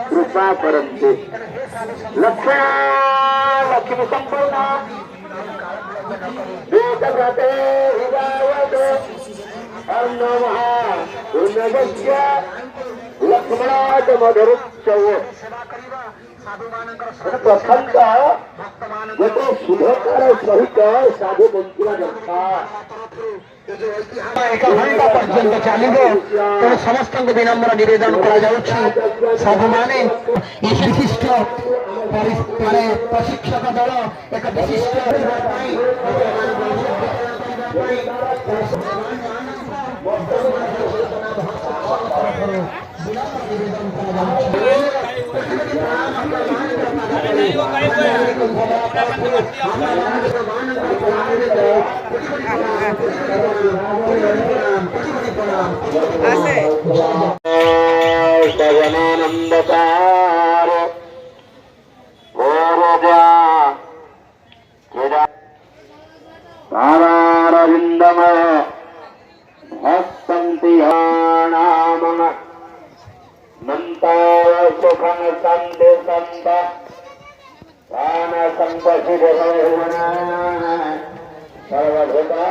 कृपा करन्ति लक्ष्या लक्ष्मी संपूर्ण देशभ्रते हृदयते अन्नमः उन्नतस्य लक्ष्मणात मधुरोत्सव प्रथमतः ଗୋଟେ ଶୁଭକାର ସହିତ ସାଧୁ ବଞ୍ଚିବା ଦରକାର। एक घंटा पर्यंत चलो तेणु समस्त विनम्र निवेदन साधु माने विशिष्ट प्रशिक्षक दल एक विशिष्ट सजनानंदकार तारारविंदमय भक्तंति नाम नंताय सुखं संते संत प्राण संपशिर सर्वभूता